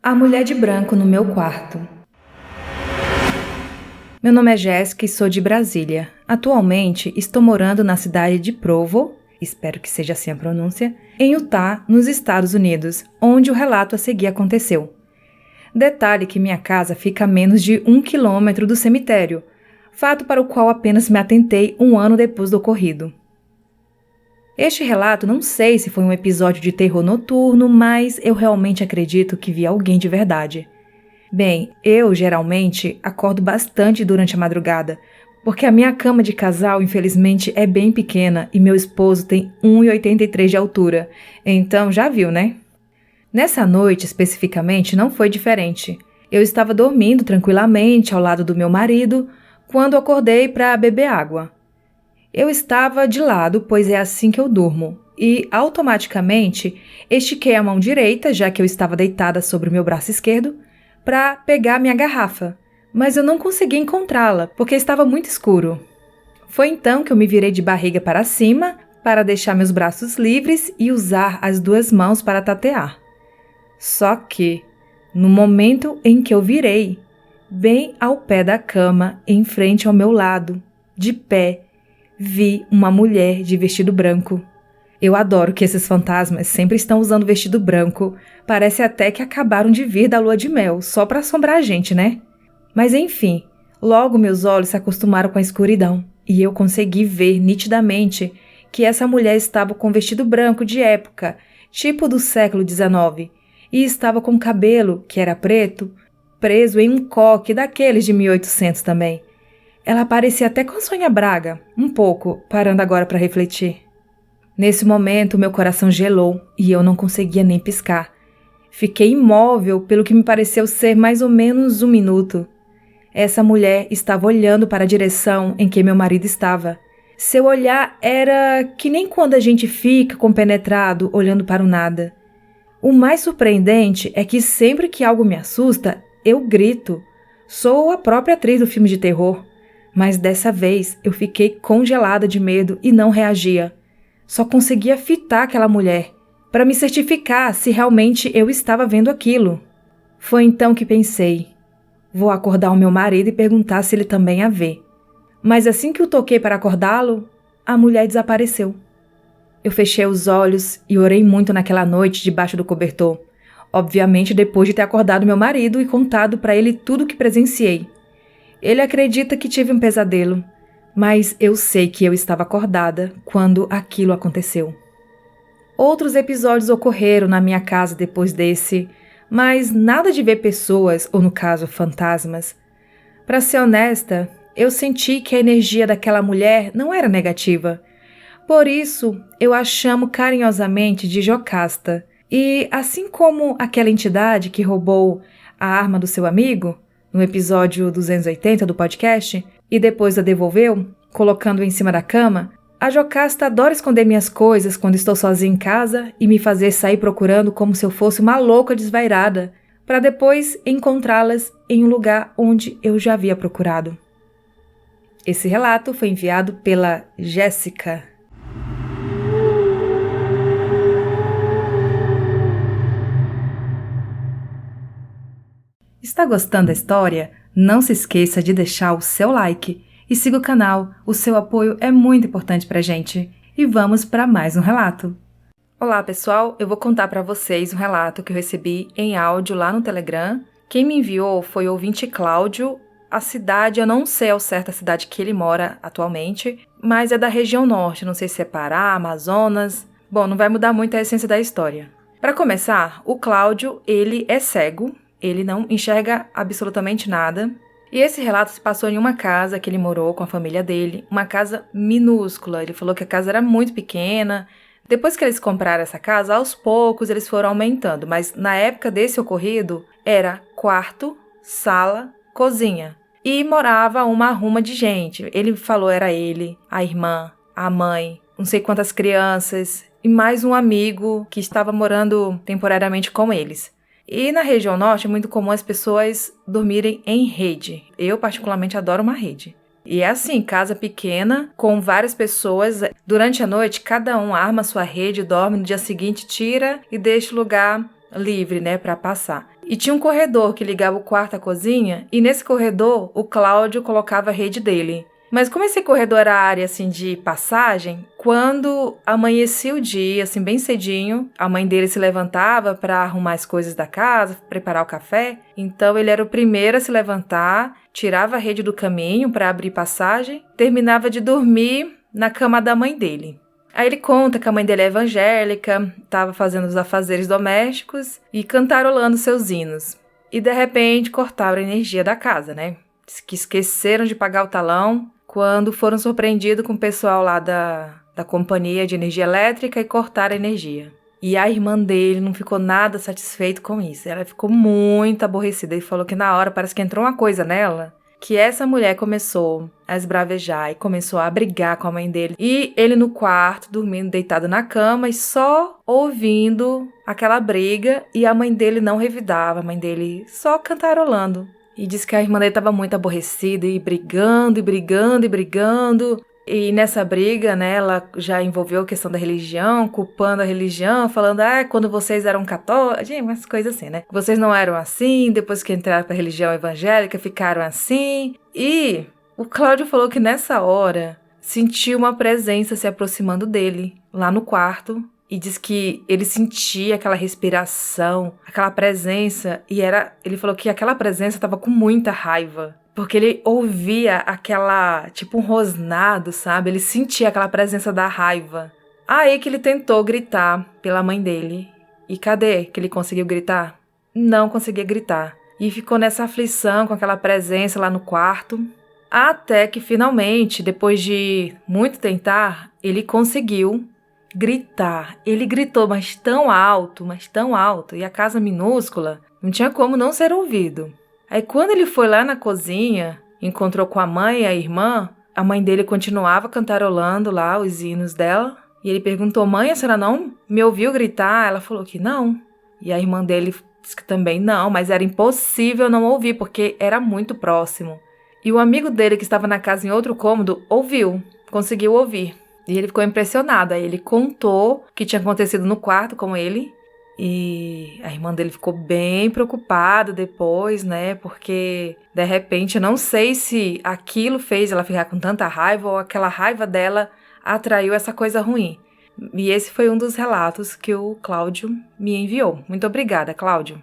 A mulher de branco no meu quarto. Meu nome é Jéssica e sou de Brasília. Atualmente estou morando na cidade de Provo, espero que seja assim a pronúncia, em Utah, nos Estados Unidos, onde o relato a seguir aconteceu. Detalhe que minha casa fica a menos de 1 quilômetro do cemitério, fato para o qual apenas me atentei 1 ano depois do ocorrido. Este relato não sei se foi um episódio de terror noturno, mas eu realmente acredito que vi alguém de verdade. Bem, eu geralmente acordo bastante durante a madrugada, porque a minha cama de casal infelizmente é bem pequena e meu esposo tem 1,83 de altura, então já viu, né? Nessa noite especificamente não foi diferente. Eu estava dormindo tranquilamente ao lado do meu marido quando acordei para beber água. Eu estava de lado, pois é assim que eu durmo, e automaticamente estiquei a mão direita, já que eu estava deitada sobre o meu braço esquerdo, para pegar minha garrafa, mas eu não consegui encontrá-la, porque estava muito escuro. Foi então que eu me virei de barriga para cima, para deixar meus braços livres e usar as 2 mãos para tatear. Só que, no momento em que eu virei, bem ao pé da cama, em frente ao meu lado, de pé, vi uma mulher de vestido branco. Eu adoro que esses fantasmas sempre estão usando vestido branco. Parece até que acabaram de vir da lua de mel, só para assombrar a gente, né? Mas enfim, logo meus olhos se acostumaram com a escuridão e eu consegui ver nitidamente que essa mulher estava com vestido branco de época, tipo do século XIX, e estava com cabelo, que era preto, preso em um coque daqueles de 1800 também. Ela parecia até com Sônia Braga, um pouco, parando agora para refletir. Nesse momento, meu coração gelou e eu não conseguia nem piscar. Fiquei imóvel pelo que me pareceu ser mais ou menos 1 minuto. Essa mulher estava olhando para a direção em que meu marido estava. Seu olhar era que nem quando a gente fica compenetrado olhando para o nada. O mais surpreendente é que sempre que algo me assusta, eu grito. Sou a própria atriz do filme de terror. Mas dessa vez eu fiquei congelada de medo e não reagia. Só conseguia fitar aquela mulher, para me certificar se realmente eu estava vendo aquilo. Foi então que pensei, vou acordar o meu marido e perguntar se ele também a vê. Mas assim que o toquei para acordá-lo, a mulher desapareceu. Eu fechei os olhos e orei muito naquela noite debaixo do cobertor. Obviamente depois de ter acordado meu marido e contado para ele tudo o que presenciei. Ele acredita que tive um pesadelo, mas eu sei que eu estava acordada quando aquilo aconteceu. Outros episódios ocorreram na minha casa depois desse, mas nada de ver pessoas, ou no caso, fantasmas. Para ser honesta, eu senti que a energia daquela mulher não era negativa. Por isso, eu a chamo carinhosamente de Jocasta. E assim como aquela entidade que roubou a arma do seu amigo, no episódio 280 do podcast, e depois a devolveu, colocando-a em cima da cama, a Jocasta adora esconder minhas coisas quando estou sozinha em casa e me fazer sair procurando como se eu fosse uma louca desvairada, para depois encontrá-las em um lugar onde eu já havia procurado. Esse relato foi enviado pela Jéssica. Está gostando da história? Não se esqueça de deixar o seu like e siga o canal, o seu apoio é muito importante pra gente. E vamos para mais um relato. Olá pessoal, eu vou contar para vocês um relato que eu recebi em áudio lá no Telegram. Quem me enviou foi o ouvinte Cláudio. A cidade, eu não sei ao certo a cidade que ele mora atualmente, mas é da região norte, não sei se é Pará, Amazonas. Bom, não vai mudar muito a essência da história. Para começar, o Cláudio, ele é cego. Ele não enxerga absolutamente nada. E esse relato se passou em uma casa que ele morou com a família dele, uma casa minúscula. Ele falou que a casa era muito pequena. Depois que eles compraram essa casa, aos poucos eles foram aumentando, mas na época desse ocorrido, era quarto, sala, cozinha. E morava uma arruma de gente. Ele falou era ele, a irmã, a mãe, não sei quantas crianças e mais um amigo que estava morando temporariamente com eles. E na região norte é muito comum as pessoas dormirem em rede. Eu particularmente adoro uma rede. E é assim, casa pequena, com várias pessoas. Durante a noite, cada um arma sua rede, dorme, no dia seguinte tira e deixa o lugar livre, né, para passar. E tinha um corredor que ligava o quarto à cozinha, e nesse corredor o Cláudio colocava a rede dele. Mas como esse corredor era área assim de passagem, quando amanhecia o dia, assim bem cedinho, a mãe dele se levantava para arrumar as coisas da casa, preparar o café. Então ele era o primeiro a se levantar, tirava a rede do caminho para abrir passagem, terminava de dormir na cama da mãe dele. Aí ele conta que a mãe dele é evangélica, estava fazendo os afazeres domésticos e cantarolando seus hinos. E de repente cortaram a energia da casa, né? Diz que esqueceram de pagar o talão quando foram surpreendidos com o pessoal lá da companhia de energia elétrica e cortaram a energia. E a irmã dele não ficou nada satisfeita com isso. Ela ficou muito aborrecida e falou que na hora parece que entrou uma coisa nela, que essa mulher começou a esbravejar e começou a brigar com a mãe dele. E ele no quarto, dormindo deitado na cama e só ouvindo aquela briga, e a mãe dele não revidava, a mãe dele só cantarolando. E disse que a irmã dele estava muito aborrecida e brigando, e brigando, e brigando. E nessa briga, né, ela já envolveu a questão da religião, culpando a religião, falando, quando vocês eram católicos, umas coisas assim, né? Vocês não eram assim, depois que entraram para a religião evangélica, ficaram assim. E o Cláudio falou que nessa hora sentiu uma presença se aproximando dele, lá no quarto. E diz que ele sentia aquela respiração, aquela presença, e ele falou que aquela presença estava com muita raiva. Porque ele ouvia aquela, tipo um rosnado, sabe? Ele sentia aquela presença da raiva. Aí que ele tentou gritar pela mãe dele. E cadê que ele conseguiu gritar? Não conseguia gritar. E ficou nessa aflição com aquela presença lá no quarto. Até que finalmente, depois de muito tentar, ele conseguiu gritar. Ele gritou, mas tão alto, e a casa minúscula, não tinha como não ser ouvido. Aí quando ele foi lá na cozinha, encontrou com a mãe e a irmã, a mãe dele continuava cantarolando lá os hinos dela, e ele perguntou, mãe, a senhora não me ouviu gritar? Ela falou que não. E a irmã dele disse que também não, mas era impossível não ouvir, porque era muito próximo. E o amigo dele, que estava na casa em outro cômodo, conseguiu ouvir. E ele ficou impressionado. Aí ele contou o que tinha acontecido no quarto com ele. E a irmã dele ficou bem preocupada depois, né? Porque, de repente, eu não sei se aquilo fez ela ficar com tanta raiva ou aquela raiva dela atraiu essa coisa ruim. E esse foi um dos relatos que o Cláudio me enviou. Muito obrigada, Cláudio.